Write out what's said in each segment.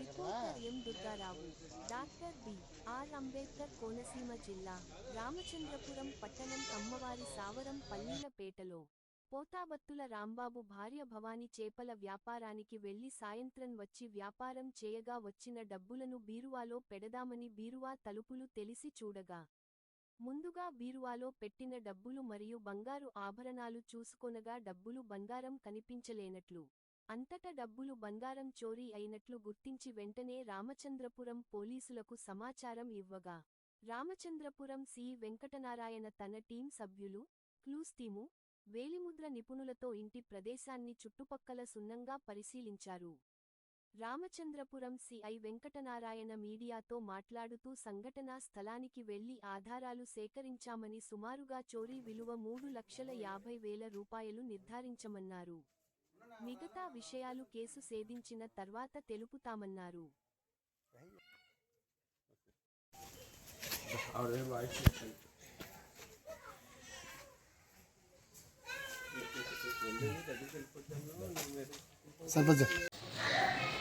Reporter ఎం Durgarao, doctor B.R.. Ambedkar Konaseema జిల్లా, రామచంద్రపురం పట్టణం కమ్మవారి సావరం పల్లీలపేటలో పోతాబత్తుల రాంబాబు భార్య భవాని చేపల వ్యాపారానికి వెళ్లి సాయంత్రం వచ్చి వ్యాపారం చేయగా వచ్చిన డబ్బులను బీరువాలో పెడదామని బీరువా తలుపులు తెలిసి చూడగా ముందుగా బీరువాలో పెట్టిన డబ్బులు మరియు బంగారు ఆభరణాలు చూసుకొనగా డబ్బులు బంగారం కనిపించలేనట్లు, అంతటా డబ్బులు బంగారం చోరీ అయినట్లు గుర్తించి వెంటనే రామచంద్రపురం పోలీసులకు సమాచారం ఇవ్వగా రామచంద్రపురం సి వెంకటనారాయణ తన టీం సభ్యులు, క్లూస్ టీము, వేలిముద్ర నిపుణులతో ఇంటి ప్రదేశాన్ని చుట్టుపక్కల సున్నంగా పరిశీలించారు. రామచంద్రపురం సిఐ వెంకటనారాయణ మీడియాతో మాట్లాడుతూ సంఘటనా స్థలానికి వెళ్లి ఆధారాలు సేకరించామని సుమారుగా చోరీ విలువ 3,50,000 రూపాయలు నిర్ధారించమన్నారు. మిగతా విషయాలు కేసు ఛేదించిన తర్వాత తెలుపుతామన్నారు.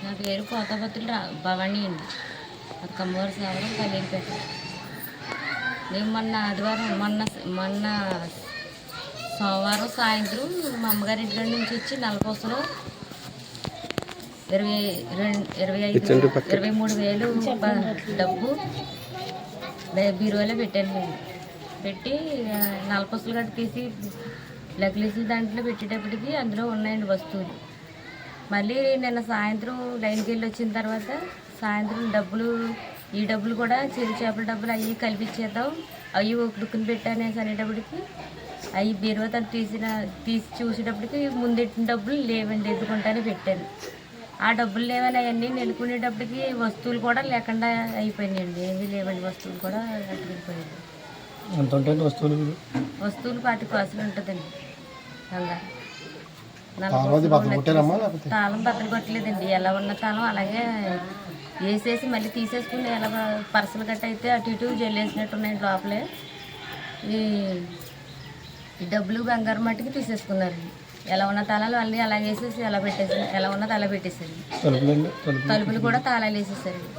నా పేరు పోతాబత్తుల భవానీ అండి. అది కమ్మవారి సావరం పల్లీలపేట. నేను మొన్న ఆదివారం మొన్న సోమవారం సాయంత్రం మా అమ్మగారి ఇంటి కాడి నుంచి వచ్చి నలకోసలో 23,000 డబ్బు బీరువాలో పెట్టాను. నేను పెట్టి నలకోసలు గట్ట తీసి లగ్లేసి దాంట్లో పెట్టేటప్పటికి అందులో ఉన్నాయండి వస్తువులు. మళ్ళీ నిన్న సాయంత్రం లైన్కి వెళ్ళి వచ్చిన తర్వాత సాయంత్రం ఈ డబ్బులు కూడా చిరు చేపల డబ్బులు అవి కలిపిచ్చేద్దాం, అవి ఒక దుక్కుని పెట్టానేసి అనేటప్పటికి అవి బీరువా తను తీసి చూసేటప్పటికి ముందెట్టిన డబ్బులు లేవండి, ఎదుకుంటానే పెట్టాను. ఆ డబ్బులు లేవని అవన్నీ నెలుకునేటప్పటికి వస్తువులు కూడా లేకుండా అయిపోయినాయండి. ఏమీ లేవండి, వస్తువులు కూడా అట్టుకెళ్ళిపోయాయి. వస్తువులు 40,000 ఉంటుందండి. తాళం బద్దలు కొట్టలేదండి, ఎలా ఉన్న తాళం అలాగే వేసేసి మళ్ళీ తీసేసుకుని ఎలా పర్సలు గట్ట అయితే అటు ఇటు జల్లేసినట్టు ఉన్నాయండి. లోపలే ఈ డబ్బులు బంగారం మట్టికి తీసేసుకున్నారండి. ఎలా ఉన్న తాళాలు అన్నీ అలా వేసేసి ఎలా పెట్టేసారు, ఎలా ఉన్నది అలా పెట్టేశారు. తలుపులు కూడా తాళాలు వేసేసారండి.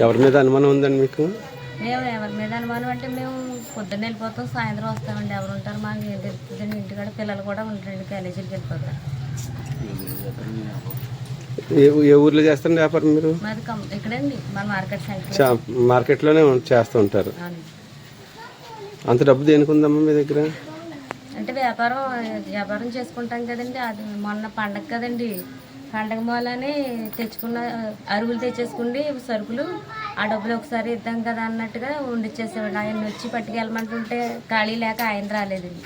ఎవరి మీద అనుమానం ఉందండి మీకు? మేము ఎవరి మీద అనుమానం అంటే మేము పొద్దున్న వెళ్ళిపోతాం, సాయంత్రం వస్తామండి. ఎవరు ఉంటారు మాకు ఏం తెలుస్తుందండి. ఇంటికాడ పిల్లలు కూడా ఉంటారండి, కాలేజీకి వెళ్ళిపోతారు. ఏ ఊర్లో చేస్తారండి వ్యాపారం మీరు? మాది ఇక్కడండి మన మార్కెట్ సెంటర్. మార్కెట్లోనే చేస్తూ ఉంటారు. అంత డబ్బు దేనికి ఉందమ్మా మీ దగ్గర? అంటే వ్యాపారం చేసుకుంటాం కదండి. అది మొన్న పండగ కదండి, పండగ మూలని తెచ్చుకున్న అరుగులు తెచ్చేసుకుండి సరుకులు, ఆ డబ్బులు ఒకసారి ఇద్దాం కదా అన్నట్టుగా ఉండిచ్చేసేవాడు. ఆయన వచ్చి పట్టుకెళ్ళమంటుంటే ఖాళీ లేక ఆయన రాలేదండి.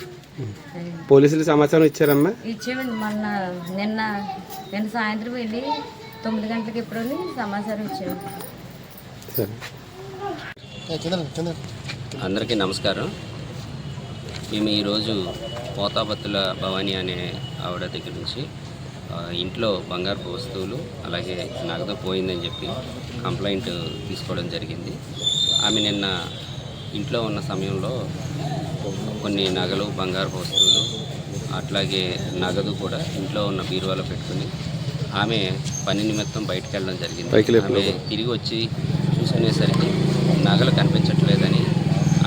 పోలీసులు సమాచారం ఇచ్చారమ్మా? ఇచ్చేవండి. నిన్న సాయంత్రం వెళ్ళి 9 గంటలకు ఎప్పుడో సమాచారం ఇచ్చేవాడు. అందరికీ నమస్కారం. మేము ఈరోజు పోతాబత్తుల భవానీ అనే ఆవిడ దగ్గర నుంచి ఇంట్లో బంగారపు వస్తువులు అలాగే నగదు పోయిందని చెప్పి కంప్లైంట్ తీసుకోవడం జరిగింది. ఆమె నిన్న ఇంట్లో ఉన్న సమయంలో కొన్ని నగలు, బంగారపు వస్తువులు అట్లాగే నగదు కూడా ఇంట్లో ఉన్న బీరువాలో పెట్టుకుని ఆమె పని నిమిత్తం బయటకు వెళ్ళడం జరిగింది. ఆమె తిరిగి వచ్చి చూసుకునేసరికి నగలు కనిపించట్లేదని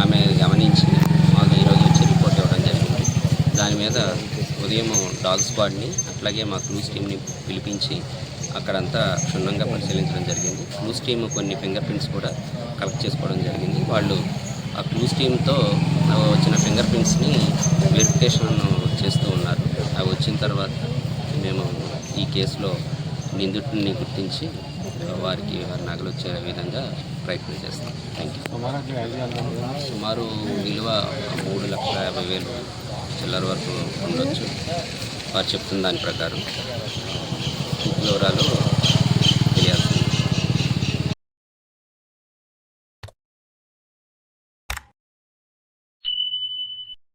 ఆమె గమనించి మాకు ఈరోజు వచ్చి రిపోర్ట్ ఇవ్వడం జరిగింది. దాని మీద ఉదయం డాగ్ స్క్వాడ్ని అట్లాగే మా క్లూస్ టీమ్ని పిలిపించి అక్కడంతా క్షుణ్ణంగా పరిశీలించడం జరిగింది. క్లూస్ టీమ్ కొన్ని ఫింగర్ ప్రింట్స్ కూడా కలెక్ట్ చేసుకోవడం జరిగింది. వాళ్ళు ఆ క్లూస్ టీమ్తో వచ్చిన ఫింగర్ ప్రింట్స్ని వెరిఫికేషన్ చేస్తూ ఉన్నారు. అవి వచ్చిన తర్వాత మేము ఈ కేసులో నిందితుడిని గుర్తించి వారి నగలు వచ్చే విధంగా ప్రయత్నం చేస్తాం. Thank you. సుమారు విలువ 3,50,000 చిల్లర వరకు ఉండొచ్చు వారు చెప్తున్న దాని ప్రకారం. వివరాలు